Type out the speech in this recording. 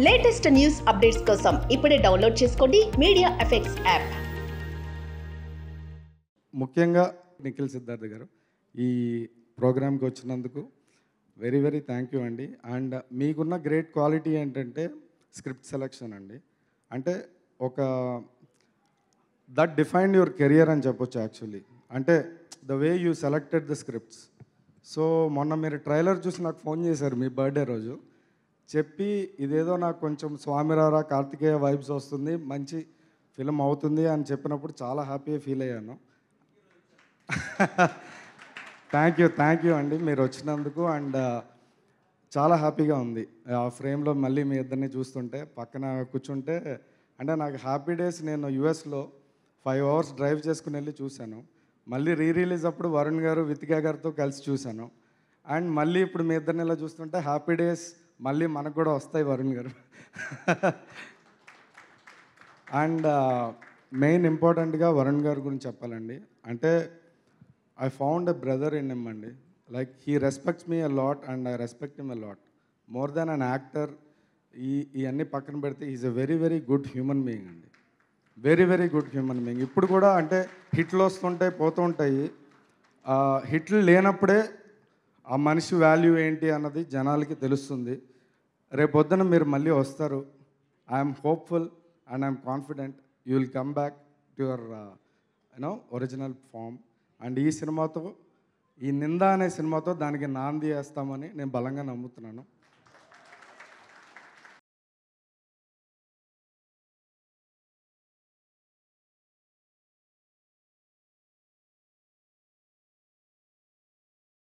Latest news updates కోసం ఇప్పుడే download చేసుకోండి మీడియా ఎఫెక్ట్స్ యాప్. ముఖ్యంగా నిఖిల్ సిద్ధార్థ్ గారు ఈ ప్రోగ్రామ్కి వచ్చినందుకు వెరీ వెరీ థ్యాంక్ యూ అండి. అండ్ మీకున్న గ్రేట్ క్వాలిటీ ఏంటంటే స్క్రిప్ట్ సెలెక్షన్ అండి. అంటే ఒక దట్ డిఫైన్డ్ యువర్ కెరియర్ అని చెప్పొచ్చు యాక్చువల్లీ. అంటే the way you selected the scripts. So మొన్న మీరు ట్రైలర్ చూసి నాకు ఫోన్ చేశారు మీ బర్త్డే రోజు, చెప్పి ఇదేదో నాకు కొంచెం స్వామిరారా కార్తికేయ వైబ్స్ వస్తుంది, మంచి ఫిలిం అవుతుంది అని చెప్పినప్పుడు చాలా హ్యాపీగా ఫీల్ అయ్యాను. థ్యాంక్ యూ అండి మీరు వచ్చినందుకు. అండ్ చాలా హ్యాపీగా ఉంది ఆ ఫ్రేమ్లో మళ్ళీ మీ ఇద్దరిని చూస్తుంటే, పక్కన కూర్చుంటే. అంటే నాకు హ్యాపీ డేస్ నేను యూఎస్లో 5 hours డ్రైవ్ చేసుకుని వెళ్ళి చూశాను. మళ్ళీ రిలీజ్ అప్పుడు వరుణ్ గారు వితికా గారితో కలిసి చూశాను. అండ్ మళ్ళీ ఇప్పుడు మీ ఇద్దరిని ఇలా చూస్తుంటే హ్యాపీ డేస్ మళ్ళీ మనకు కూడా వస్తాయి వరుణ్ గారు. అండ్ మెయిన్ ఇంపార్టెంట్గా వరుణ్ గారి గురించి చెప్పాలండి. అంటే I found a brother in him అండి. Like he respects me a lot and I respect him a lot more than an actor. ఇవన్నీ పక్కన పెడితే is a very very good human being అండి. Very very good human being. ఇప్పుడు కూడా అంటే హిట్లు వస్తుంటాయి పోతూ ఉంటాయి. హిట్లు లేనప్పుడే ఆ మనిషి వాల్యూ ఏంటి అన్నది జనాలకి తెలుస్తుంది. రేపొద్దున మీరు మళ్ళీ వస్తారు. I'm hopeful and I'm confident you will come back to your original form. And ఈ సినిమాతో, ఈ నింద అనే సినిమాతో దానికి నాంది వేస్తామని నేను బలంగా నమ్ముతున్నాను.